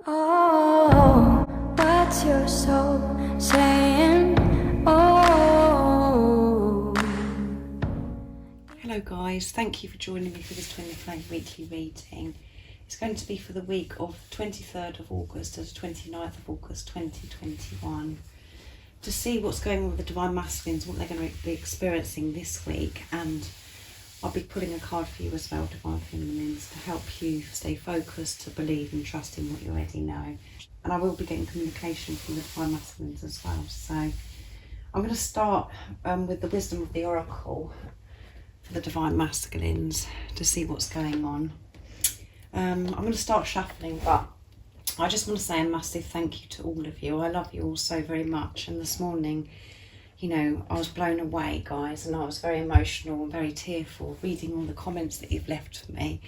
Oh, what's your soul saying? Oh. Hello guys, thank you for joining me for this Twin Flame weekly reading. It's going to be for the week of 23rd of August to the 29th of August 2021. To see what's going on with the Divine Masculines, what they're going to be experiencing this week, and I'll be pulling a card for you as well, Divine Feminines, to help you stay focused, to believe and trust in what you already know. And I will be getting communication from the Divine Masculines as well. So I'm going to start with the Wisdom of the Oracle for the Divine Masculines to see what's going on. I'm going to start shuffling, but I just want to say a massive thank you to all of you. I love you all so very much. And this morning, you know, I was blown away, guys, and I was very emotional and very tearful reading all the comments that you've left for me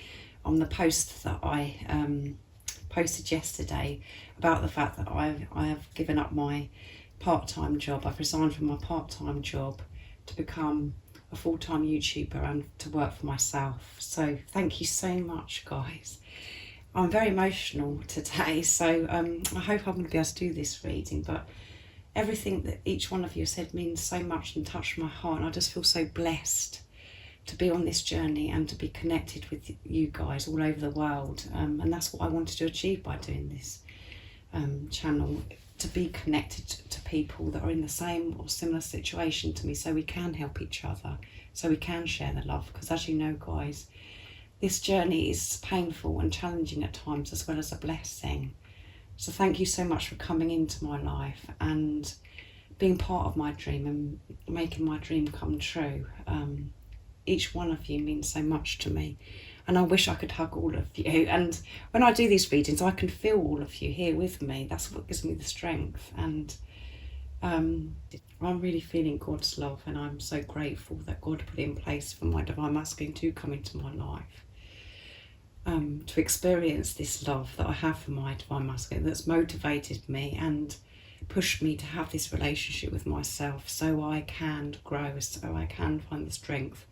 on the post that I posted yesterday about the fact that I have given up my part-time job. I've resigned from my part-time job to become a full-time YouTuber and to work for myself. So thank you so much, guys. I'm very emotional today, so I hope I'm going to be able to do this reading, but everything that each one of you said means so much and touched my heart, and I just feel so blessed to be on this journey and to be connected with you guys all over the world, and that's what I wanted to achieve by doing this channel, to be connected to people that are in the same or similar situation to me, so we can help each other, so we can share the love, because as you know, guys, this journey is painful and challenging at times as well as a blessing. So thank you so much for coming into my life and being part of my dream and making my dream come true. Each one of you means so much to me, and I wish I could hug all of you. And when I do these readings, I can feel all of you here with me. That's what gives me the strength. And I'm really feeling God's love, and I'm so grateful that God put it in place for my Divine Masculine to come into my life. To experience this love that I have for my Divine Masculine, that's motivated me and pushed me to have this relationship with myself, so I can grow, so I can find the strength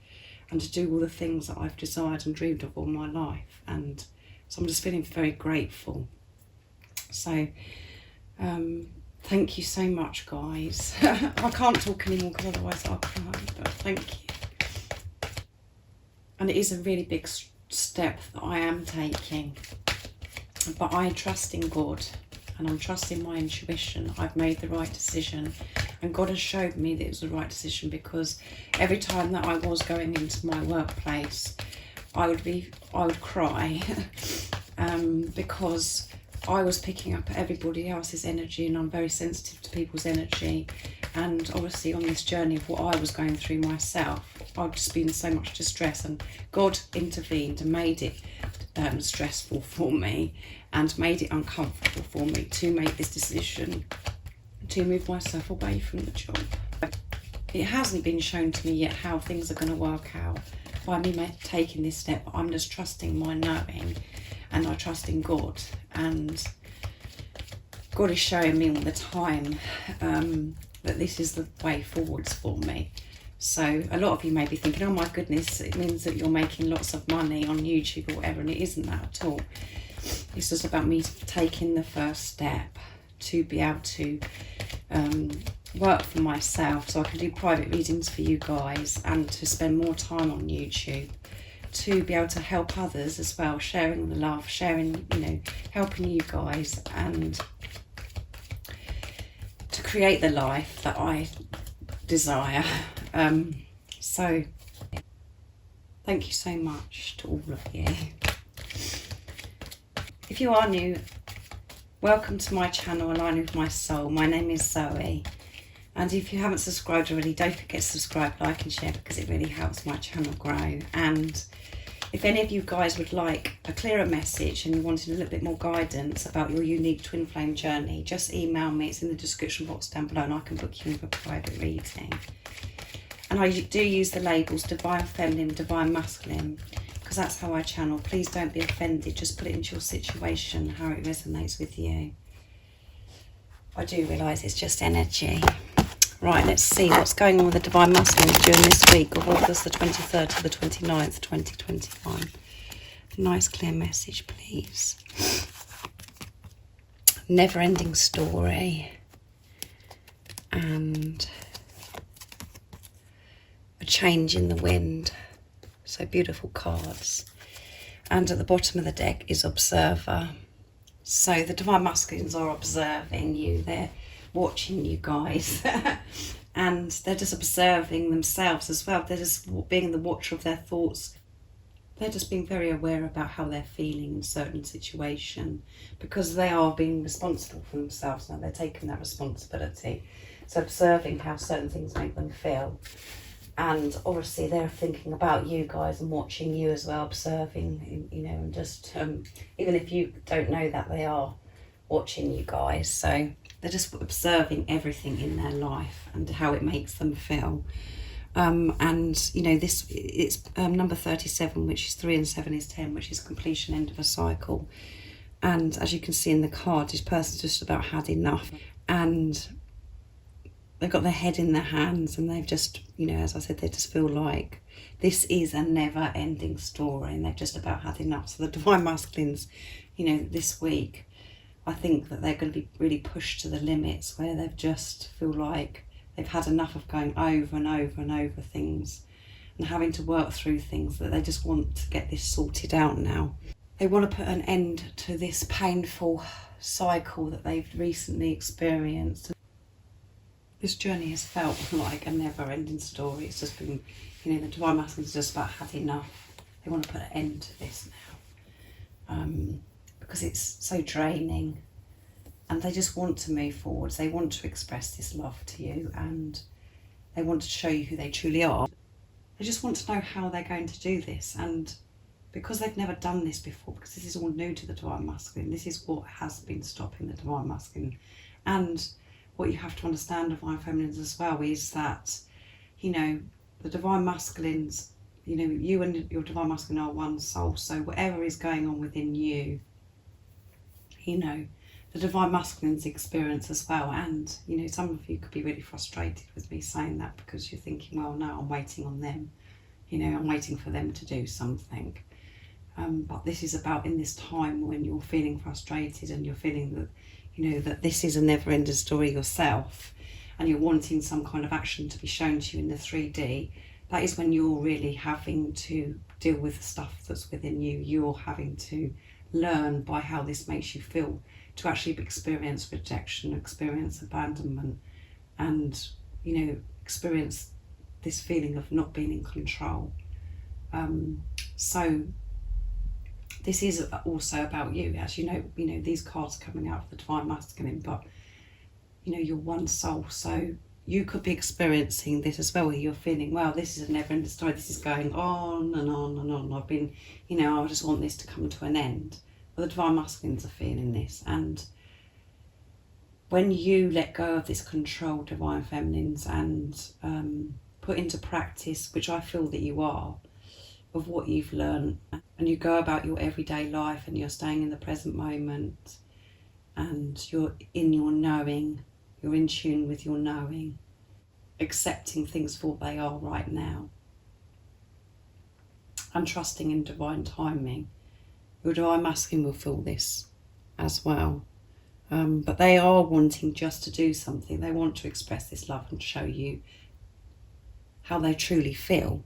and to do all the things that I've desired and dreamed of all my life. And so I'm just feeling very grateful. So thank you so much, guys. I can't talk anymore because otherwise I'll cry, but thank you. And it is a really big step that I am taking, but I trust in God and I'm trusting my intuition. I've made the right decision, and God has showed me that it was the right decision, because every time that I was going into my workplace, I would cry because I was picking up everybody else's energy, and I'm very sensitive to people's energy. And obviously on this journey of what I was going through myself, I've just been in so much distress, and God intervened and made it stressful for me and made it uncomfortable for me to make this decision to move myself away from the job. It hasn't been shown to me yet how things are going to work out by me taking this step, but I'm just trusting my knowing, and I trust in God, and God is showing me all the time that this is the way forwards for me. So a lot of you may be thinking, oh my goodness, it means that you're making lots of money on YouTube or whatever, and it isn't that at all. It's just about me taking the first step to be able to work for myself, so I can do private readings for you guys, and to spend more time on YouTube, to be able to help others as well, sharing the love, sharing, you know, helping you guys, and to create the life that I desire. So thank you so much to all of you. If you are new, welcome to my channel, Aligning with My Soul. My name is Zoe, and if you haven't subscribed already, don't forget to subscribe, like and share, because it really helps my channel grow. And if any of you guys would like a clearer message and you wanted a little bit more guidance about your unique twin flame journey, just email me. It's in the description box down below, and I can book you in for a private reading. And I do use the labels Divine Feminine, Divine Masculine, because that's how I channel. Please don't be offended, just put it into your situation, how it resonates with you. I do realise it's just energy. Right, let's see what's going on with the Divine Masculines during this week of August the 23rd to the 29th, 2021. Nice clear message, please. never-ending story, and a change in the wind. So beautiful cards. And at the bottom of the deck is observer. So the Divine Masculines are observing you. They're watching you guys. And they're just observing themselves as well. They're just being the watcher of their thoughts. They're just being very aware about how they're feeling in certain situation, because they are being responsible for themselves now. They're taking that responsibility. So observing how certain things make them feel. And obviously they're thinking about you guys and watching you as well, observing, you know, and just, even if you don't know that, they are watching you guys. So they're just observing everything in their life and how it makes them feel. And, you know, it's number 37, which is 3 and 7 is 10, which is completion, end of a cycle. And as you can see in the card, this person's just about had enough. And they've got their head in their hands, and they've just, you know, as I said, they just feel like this is a never-ending story, and they've just about had enough. So the Divine Masculines, you know, this week, I think that they're going to be really pushed to the limits, where they've just feel like they've had enough of going over and over and over things and having to work through things, that they just want to get this sorted out now. They want to put an end to this painful cycle that they've recently experienced. This journey has felt like a never-ending story. It's just been, you know, the Divine Masculines just about had enough. They want to put an end to this now, because it's so draining, and they just want to move forward. They want to express this love to you, and they want to show you who they truly are. They just want to know how they're going to do this, and because they've never done this before, because this is all new to the Divine Masculine, this is what has been stopping the Divine Masculine. And what you have to understand, Divine Feminines, as well, is that, you know, the Divine Masculines, you know, you and your Divine Masculine are one soul. So whatever is going on within you, you know, the Divine Masculines experience as well. And, you know, some of you could be really frustrated with me saying that, because you're thinking, well, no, I'm waiting on them. You know, I'm waiting for them to do something. But this is about, in this time when you're feeling frustrated and you're feeling that, you know, that this is a never-ending story yourself, and you're wanting some kind of action to be shown to you in the 3D, that is when you're really having to deal with the stuff that's within you. You're having to learn by how this makes you feel to actually experience rejection, experience abandonment, and, you know, experience this feeling of not being in control. So this is also about you, as you know, these cards are coming out of the Divine Masculine, but, you know, you're one soul. So you could be experiencing this as well, where you're feeling, well, this is a never-ending story. This is going on and on and on. I've been, you know, I just want this to come to an end. But the Divine Masculines are feeling this. And when you let go of this control, Divine Feminines, and put into practice, which I feel that you are, of what you've learned, and you go about your everyday life, and you're staying in the present moment, and you're in your knowing, you're in tune with your knowing, accepting things for what they are right now, and trusting in divine timing. Your Divine Masculine will feel this as well. But they are wanting just to do something. They want to express this love and show you how they truly feel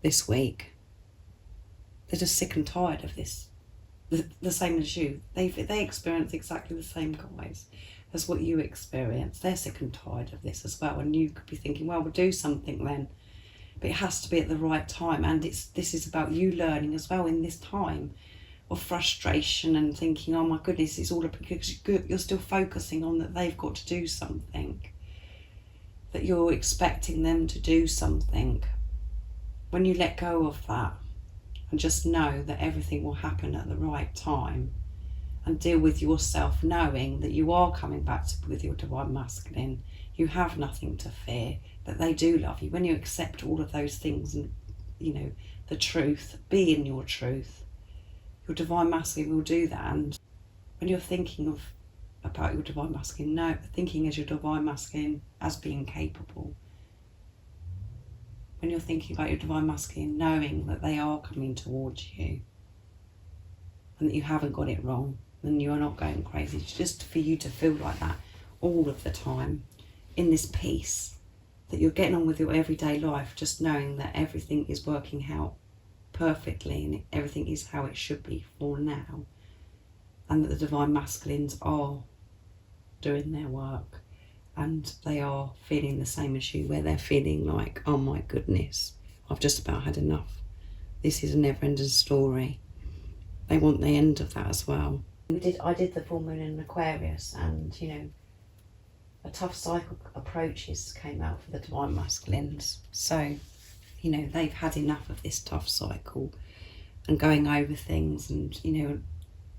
this week. They're just sick and tired of this. The same as you. They experience exactly the same, guys, as what you experience. They're sick and tired of this as well. And you could be thinking, well, we'll do something then. But it has to be at the right time. And this is about you learning as well in this time of frustration and thinking, oh my goodness, it's all because you're still focusing on that they've got to do something, that you're expecting them to do something. When you let go of that and just know that everything will happen at the right time, and deal with yourself knowing that you are coming back with your Divine Masculine, you have nothing to fear, that they do love you. When you accept all of those things and, you know, the truth, be in your truth, your Divine Masculine will do that. And when you're thinking about your Divine Masculine, thinking as your Divine Masculine as being capable. When you're thinking about your Divine Masculine, knowing that they are coming towards you and that you haven't got it wrong, and you're not going crazy. It's just for you to feel like that all of the time, in this peace, that you're getting on with your everyday life, just knowing that everything is working out perfectly and everything is how it should be for now, and that the divine masculines are doing their work and they are feeling the same as you, where they're feeling like, oh my goodness, I've just about had enough. This is a never-ending story. They want the end of that as well. I did the full moon in Aquarius, and you know, a tough cycle approaches came out for the divine masculines. So, you know, they've had enough of this tough cycle and going over things, and you know,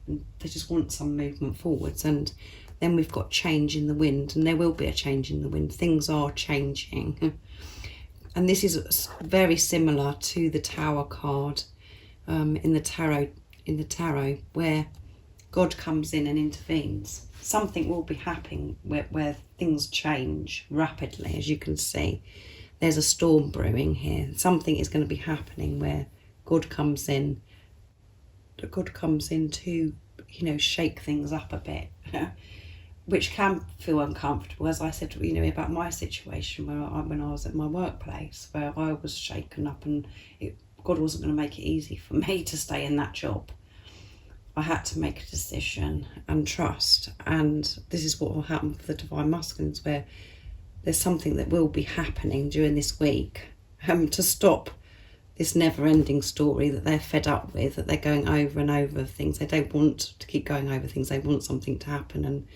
and they just want some movement forwards. And then we've got change in the wind, and there will be a change in the wind. Things are changing. And this is very similar to the Tower card in the tarot, where God comes in and intervenes. Something will be happening where things change rapidly, as you can see. There's a storm brewing here. Something is going to be happening where God comes in. God comes in to, you know, shake things up a bit, which can feel uncomfortable. As I said, you know, about my situation when I was at my workplace, where I was shaken up, and God wasn't going to make it easy for me to stay in that job. I had to make a decision and trust, and this is what will happen for the divine masculines, where there's something that will be happening during this week to stop this never-ending story that they're fed up with, that they're going over and over things. They don't want to keep going over things. They want something to happen, and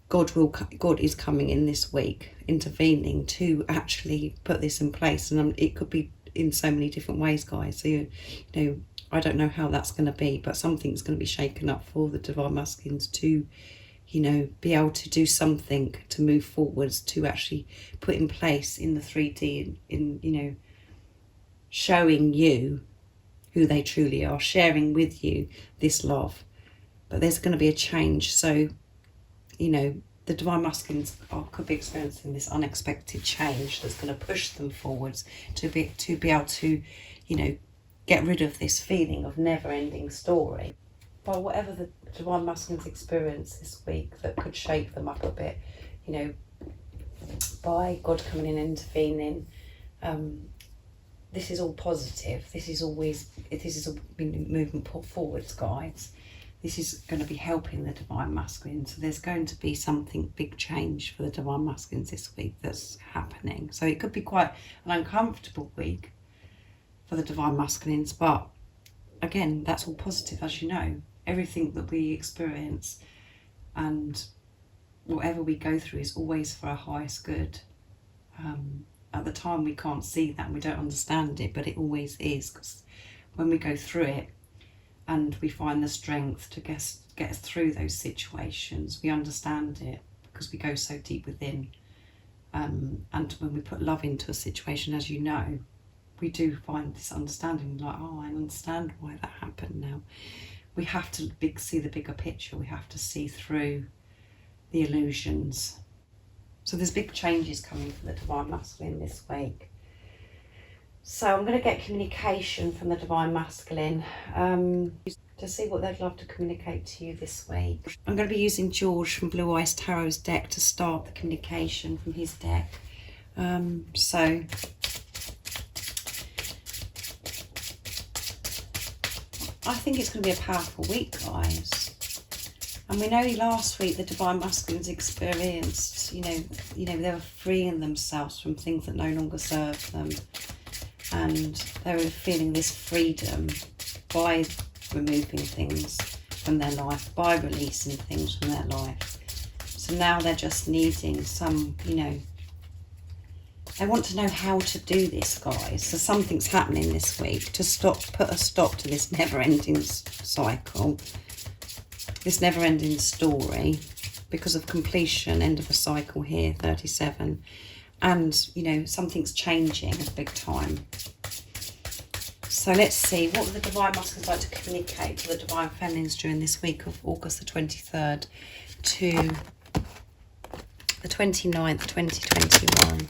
God is coming in this week, intervening to actually put this in place. And it could be in so many different ways, guys. So you know, I don't know how that's going to be, but something's going to be shaken up for the divine masculines to, you know, be able to do something to move forwards, to actually put in place in the 3D, in you know, showing you who they truly are, sharing with you this love. But there's going to be a change. So, you know, the divine masculines could be experiencing this unexpected change that's going to push them forwards to be able to, you know, get rid of this feeling of never-ending story. But whatever the divine masculines experience this week that could shake them up a bit, you know, by God coming in and intervening, this is all positive. This is all movement forwards, guys. This is going to be helping the divine masculine. So there's going to be something big change for the divine masculines this week that's happening. So it could be quite an uncomfortable week for the divine masculines, but again, that's all positive. As you know, everything that we experience and whatever we go through is always for our highest good. At the time we can't see that, and we don't understand it, but it always is, because when we go through it and we find the strength to get us through those situations, we understand it because we go so deep within. And when we put love into a situation, as you know, we do find this understanding, like, oh, I understand why that happened now. We have to see the bigger picture. We have to see through the illusions. So there's big changes coming for the divine masculine this week. So I'm going to get communication from the divine masculine to see what they'd love to communicate to you this week. I'm going to be using George from Blue Eyes Tarot's deck to start the communication from his deck. So I think it's going to be a powerful week, guys. And we know last week the divine masculines experienced, you know, they were freeing themselves from things that no longer served them, and they were feeling this freedom by removing things from their life, by releasing things from their life. So now they're just needing some, you know, they want to know how to do this, guys. So something's happening this week to put a stop to this never-ending cycle, this never-ending story, because of completion, end of a cycle here, 37. And, you know, something's changing big time. So let's see, what would the divine masculines like to communicate to the divine feminines during this week of August the 23rd to the 29th, 2021.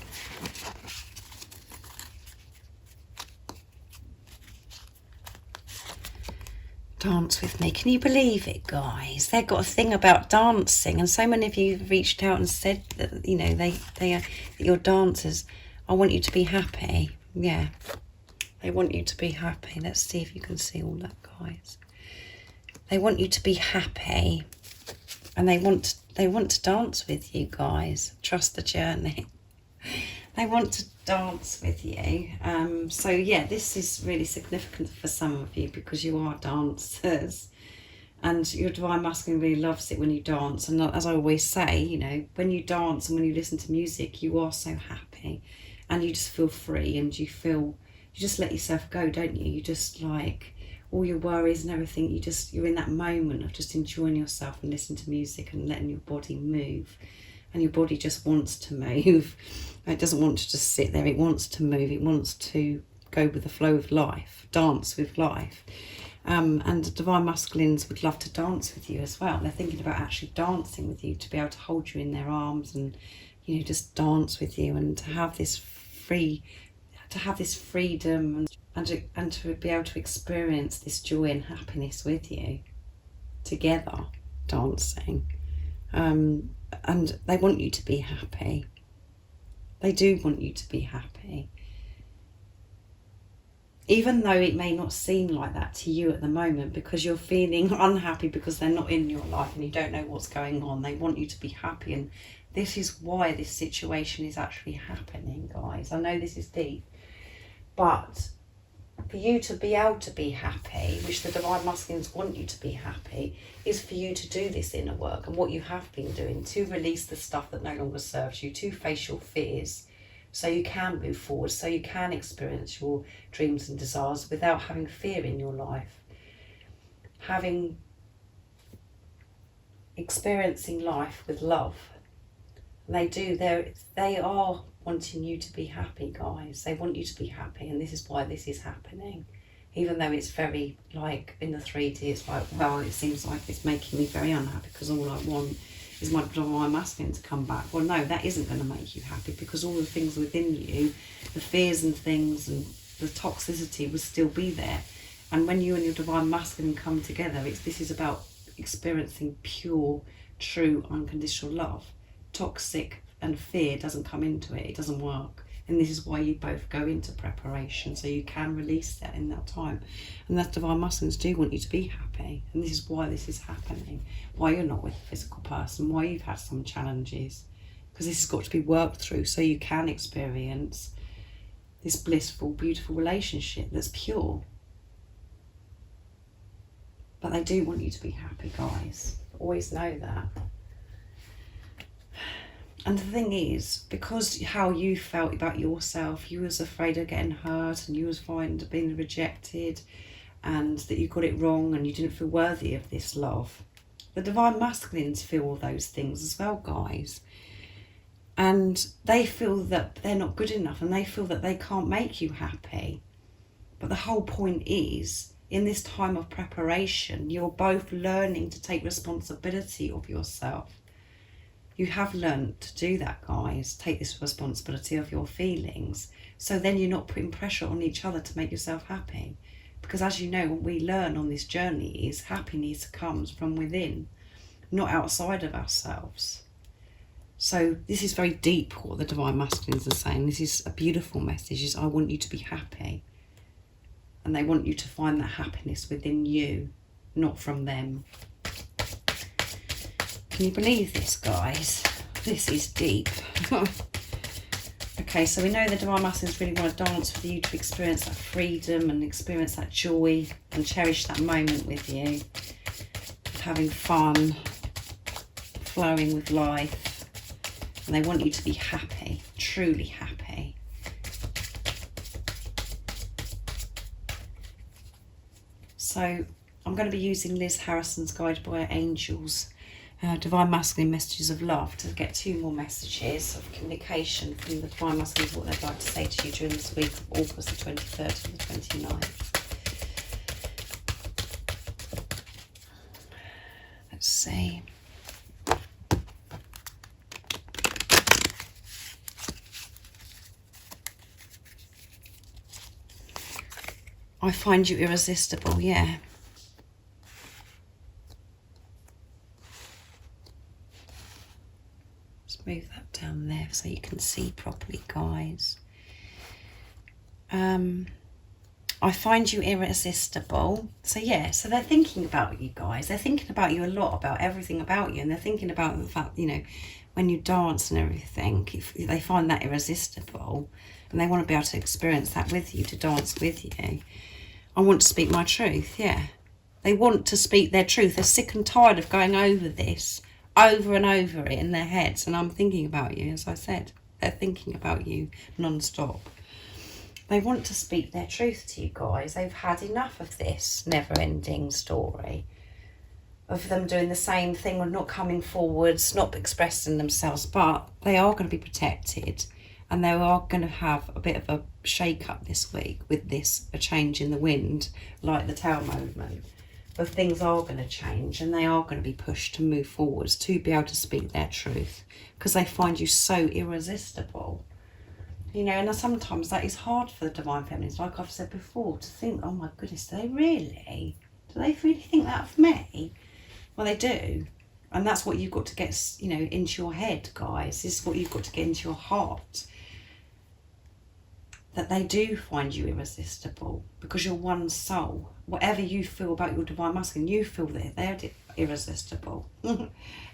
Dance with me. Can you believe it, guys? They've got a thing about dancing, and so many of you have reached out and said that, you know, they are your dancers. I want you to be happy. Yeah, they want you to be happy. Let's see if you can see all that, guys. They want you to be happy, and they want to dance with you, guys. Trust the journey. They want to dance with you. So yeah, this is really significant for some of you because you are dancers, and your divine masculine really loves it when you dance. And as I always say, you know, when you dance and when you listen to music, you are so happy, and you just feel free, and you just let yourself go, don't you? You just, like, all your worries and everything, you're in that moment of just enjoying yourself and listening to music and letting your body move. And your body just wants to move. It doesn't want to just sit there. It wants to move. It wants to go with the flow of life, dance with life. And divine masculines would love to dance with you as well. They're thinking about actually dancing with you, to be able to hold you in their arms and, you know, just dance with you, and to have this freedom, and to be able to experience this joy and happiness with you together, dancing. And they want you to be happy. They do want you to be happy. Even though it may not seem like that to you at the moment, because you're feeling unhappy because they're not in your life and you don't know what's going on. They want you to be happy, and this is why this situation is actually happening, guys. I know this is deep, but for you to be able to be happy, which the divine masculines want you to be happy, is for you to do this inner work, and what you have been doing, to release the stuff that no longer serves you, to face your fears, so you can move forward, so you can experience your dreams and desires without having fear in your life. Experiencing life with love. And they are wanting you to be happy, guys. They want you to be happy, and this is why this is happening. Even though it's very, like, in the 3D, it's like, well, it seems like it's making me very unhappy because all I want is my divine masculine to come back. Well, no, that isn't going to make you happy, because all the things within you, the fears and things and the toxicity will still be there. And when you and your divine masculine come together, this is about experiencing pure, true, unconditional love. Toxic and fear doesn't come into it. It doesn't work. And this is why you both go into preparation, so you can release that in that time. And that divine masculines do want you to be happy. And this is why this is happening. Why you're not with a physical person. Why you've had some challenges. Because this has got to be worked through, so you can experience this blissful, beautiful relationship that's pure. But they do want you to be happy, guys. Always know that. And the thing is, because how you felt about yourself, you was afraid of getting hurt, and you was frightened of being rejected, and that you got it wrong, and you didn't feel worthy of this love. The divine masculines feel all those things as well, guys. And they feel that they're not good enough, and they feel that they can't make you happy. But the whole point is, in this time of preparation, you're both learning to take responsibility of yourself. You have learned to do that, guys. Take this responsibility of your feelings. So then you're not putting pressure on each other to make yourself happy. Because as you know, what we learn on this journey is happiness comes from within, not outside of ourselves. So this is very deep, what the divine masculines are saying. This is a beautiful message. Is I want you to be happy. And they want you to find that happiness within you, not from them. Can you believe this, guys? This is deep. Okay, so we know the divine masculines really want to dance with you, to experience that freedom and experience that joy and cherish that moment with you, having fun, flowing with life. And they want you to be happy, truly happy. So I'm going to be using Liz Harrison's Guided by Angels Divine Masculine Messages of Love to get 2 more messages of communication from the Divine Masculines, what they'd like to say to you during this week of August the 23rd to the 29th. Let's see. I find you irresistible, yeah. just move that down there so you can see properly, guys. I find you irresistible. So yeah, so they're thinking about you guys. They're thinking about you a lot, about everything about you. And they're thinking about the fact, you know, when you dance and everything, if they find that irresistible and they want to be able to experience that with you, to dance with you. I want to speak my truth, yeah. They want to speak their truth. They're sick and tired of going over this, over and over it in their heads. And I'm thinking about you, as I said. They're thinking about you non-stop. They want to speak their truth to you guys. They've had enough of this never-ending story of them doing the same thing or not coming forwards, not expressing themselves. But they are going to be protected, and they are going to have a bit of a shake-up this week with this, a change in the wind, like the Tower movement. But things are going to change, and they are going to be pushed to move forwards, to be able to speak their truth, because they find you so irresistible. You know, and sometimes that is hard for the Divine Feminines, like I've said before, to think, oh my goodness, do they really think that of me? Well, they do. And that's what you've got to get, you know, into your head, guys. This is what you've got to get into your heart. That they do find you irresistible, because you're one soul. Whatever you feel about your Divine Masculine, you feel that they're irresistible.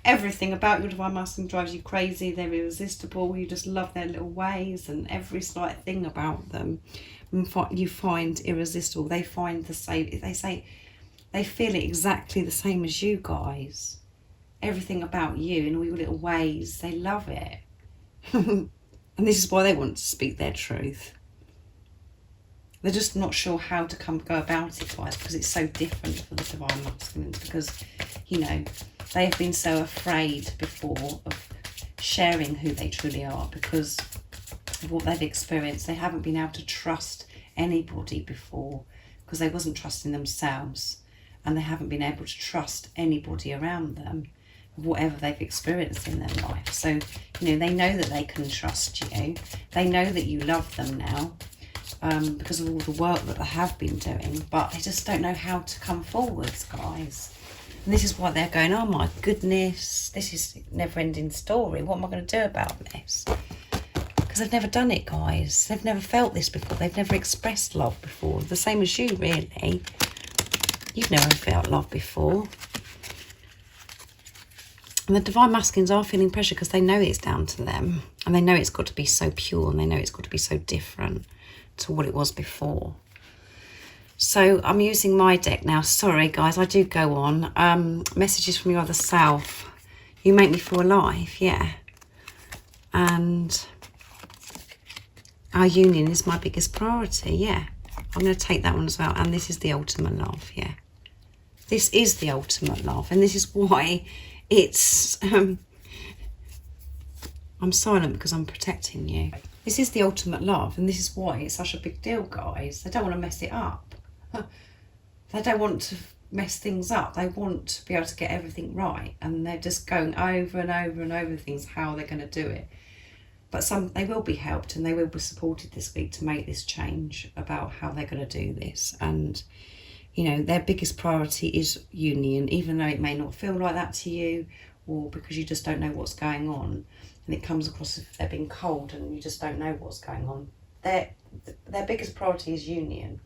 Everything about your Divine Masculine drives you crazy. They're irresistible. You just love their little ways, and every slight thing about them you find irresistible. They find the same. They say they feel it exactly the same as you guys. Everything about you and all your little ways, they love it. And this is why they want to speak their truth. They're just not sure how to go about it, guys, because it's so different for the Divine Masculines, because, you know, they have been so afraid before of sharing who they truly are because of what they've experienced. They haven't been able to trust anybody before because they wasn't trusting themselves, and they haven't been able to trust anybody around them of whatever they've experienced in their life. So, you know, they know that they can trust you. They know that you love them now. Because of all the work that they have been doing, but they just don't know how to come forwards, guys. And this is why they're going, oh my goodness, this is a never-ending story. What am I going to do about this? Because they've never done it, guys. They've never felt this before. They've never expressed love before. The same as you, really. You've never felt love before. And the Divine Masculines are feeling pressure because they know it's down to them. And they know it's got to be so pure, and they know it's got to be so different to what it was before. So I'm using my deck now. Sorry guys, I do go on. Messages from your other self. You make me feel alive, yeah. And our union is my biggest priority, yeah. I'm going to take that one as well. And this is the ultimate love, yeah. This is the ultimate love, and this is why it's I'm silent, because I'm protecting you. This is the ultimate love, and this is why it's such a big deal, guys. They don't want to mess it up. They don't want to mess things up. They want to be able to get everything right, and they're just going over and over and over things, how they're going to do it. But they will be helped, and they will be supported this week to make this change about how they're going to do this. And, you know, their biggest priority is union, even though it may not feel like that to you, or because you just don't know what's going on. And it comes across as if they're being cold and you just don't know what's going on. Their biggest priority is union,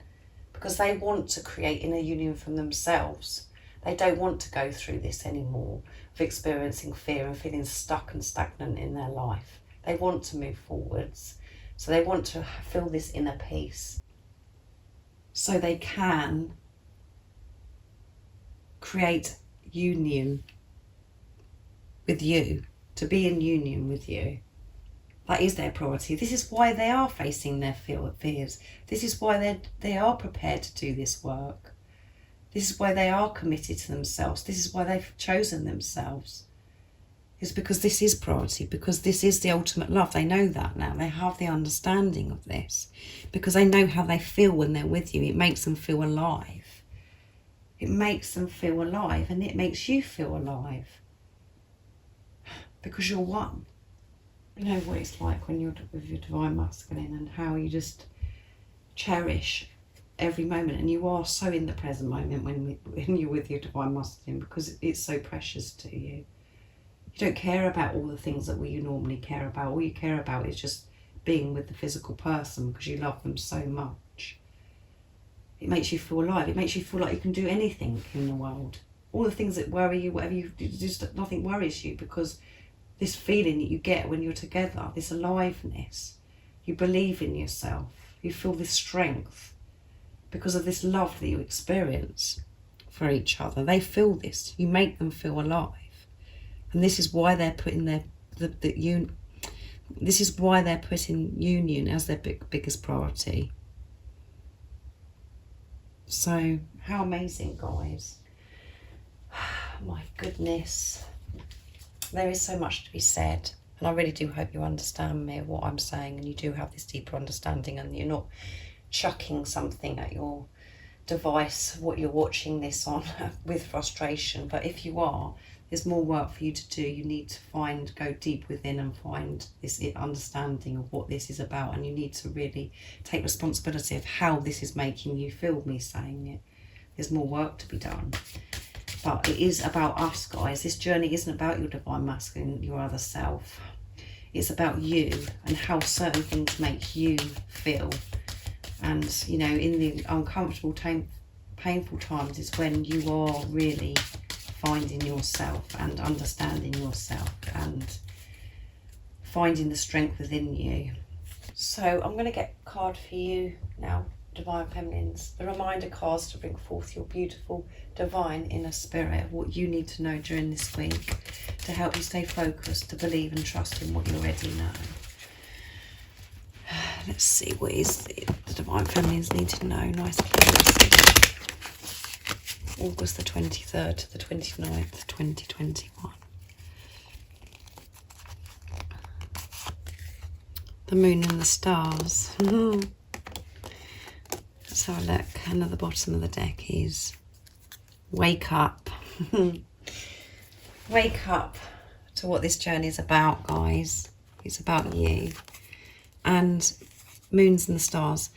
because they want to create inner union from themselves. They don't want to go through this anymore of experiencing fear and feeling stuck and stagnant in their life. They want to move forwards. So they want to feel this inner peace, so they can create union with you, to be in union with you. That is their priority. This is why they are facing their fears. This is why they are prepared to do this work. This is why they are committed to themselves. This is why they've chosen themselves. It's because this is priority, because this is the ultimate love. They know that now. They have the understanding of this, because they know how they feel when they're with you. It makes them feel alive. It makes them feel alive, and it makes you feel alive. Because you're one. You know what it's like when you're with your Divine Masculine, and how you just cherish every moment, and you are so in the present moment when you're with your Divine Masculine, because it's so precious to you. You don't care about all the things that you normally care about. All you care about is just being with the physical person because you love them so much. It makes you feel alive. It makes you feel like you can do anything in the world. All the things that worry you, whatever you do, just nothing worries you, because this feeling that you get when you're together, this aliveness, you believe in yourself, you feel this strength because of this love that you experience for each other. They feel this. You make them feel alive. And this is why they're putting this is why they're putting union as their biggest priority. So how amazing, guys. My goodness. There is so much to be said. And I really do hope you understand me, what I'm saying, and you do have this deeper understanding, and you're not chucking something at your device, what you're watching this on, with frustration. But if you are, there's more work for you to do. You need to go deep within and find this understanding of what this is about, and you need to really take responsibility of how this is making you feel, me saying it. There's more work to be done. But it is about us, guys. This journey isn't about your divine masculine, your other self. It's about you and how certain things make you feel. And, you know, in the uncomfortable, painful times is when you are really finding yourself and understanding yourself and finding the strength within you. So I'm going to get a card for you now, Divine Feminines. The reminder cards to bring forth your beautiful divine inner spirit, what you need to know during this week to help you stay focused, to believe and trust in what you already know. Let's see, what is the Divine Feminines need to know? Nice place. August the 23rd to the 29th, 2021. The moon and the stars. Let's have a look. And at the bottom of the deck is wake up. Wake up to what this journey is about, guys. It's about you. And moons and the stars.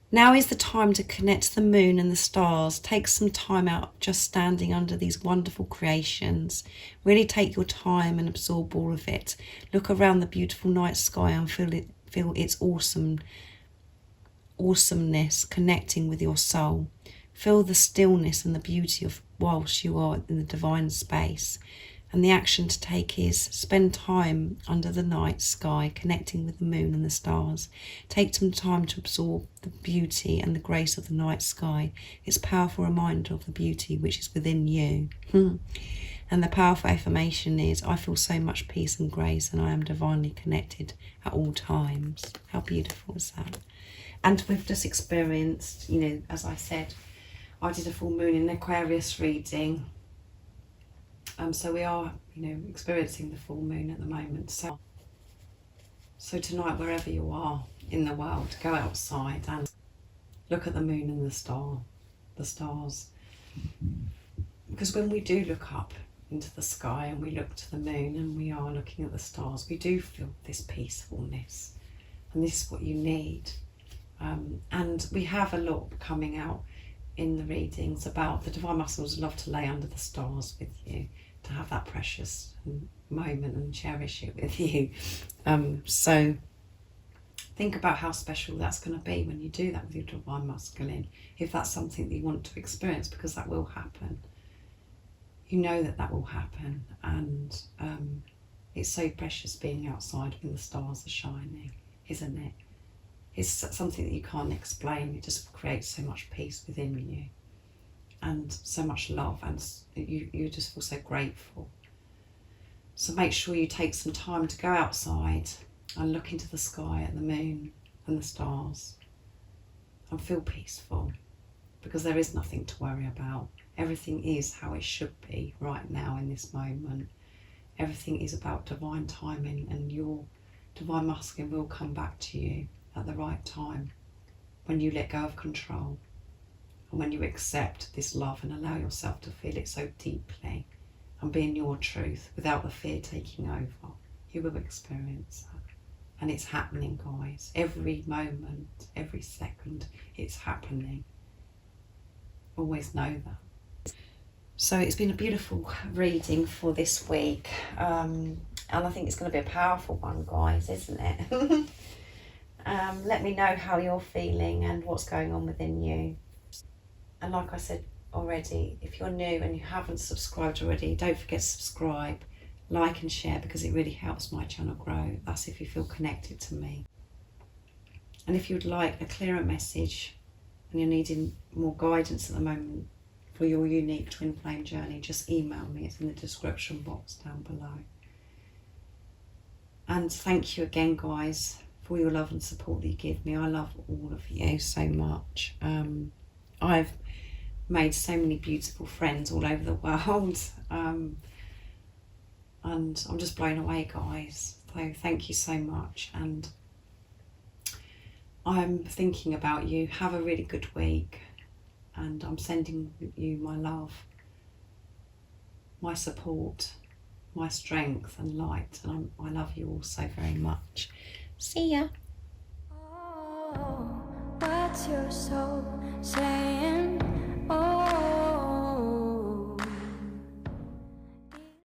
Now is the time to connect to the moon and the stars. Take some time out just standing under these wonderful creations. Really take your time and absorb all of it. Look around the beautiful night sky and feel its awesomeness connecting with your soul. Feel the stillness and the beauty of whilst you are in the divine space. And the action to take is spend time under the night sky, connecting with the moon and the stars. Take some time to absorb the beauty and the grace of the night sky. It's a powerful reminder of the beauty which is within you. And the powerful affirmation is, I feel so much peace and grace, and I am divinely connected at all times. How beautiful is that? And we've just experienced, you know, as I said, I did a full moon in Aquarius reading. So we are, you know, experiencing the full moon at the moment. So tonight, wherever you are in the world, go outside and look at the moon and the stars. Because when we do look up into the sky and we look to the moon and we are looking at the stars, we do feel this peacefulness. And this is what you need. And we have a lot coming out in the readings about the divine masculines love to lay under the stars with you, to have that precious moment and cherish it with you. So think about how special that's going to be when you do that with your divine masculine, if that's something that you want to experience, because that will happen. You know that will happen, and it's so precious being outside when the stars are shining, isn't it? It's something that you can't explain. It just creates so much peace within you and so much love, and you just feel so grateful. So make sure you take some time to go outside and look into the sky at the moon and the stars and feel peaceful, because there is nothing to worry about. Everything is how it should be right now in this moment. Everything is about divine timing, and your divine masculine will come back to you at the right time when you let go of control and when you accept this love and allow yourself to feel it so deeply and be in your truth without the fear taking over. You will experience that. And it's happening, guys. Every moment, every second, it's happening. Always know that. So it's been a beautiful reading for this week, and I think it's going to be a powerful one, guys, isn't it? Let me know how you're feeling and what's going on within you. And like I said already, if you're new and you haven't subscribed already, don't forget to subscribe, like and share, because it really helps my channel grow. That's if you feel connected to me. And if you'd like a clearer message and you're needing more guidance at the moment for your unique twin flame journey, just email me. It's in the description box down below. And thank you again, guys, for your love and support that you give me. I love all of you so much. I've made so many beautiful friends all over the world, and I'm just blown away, guys. So thank you so much, and I'm thinking about you. Have a really good week, and I'm sending you my love, my support, my strength and light, and I love you all so very much. See ya. Oh, what's your soul saying?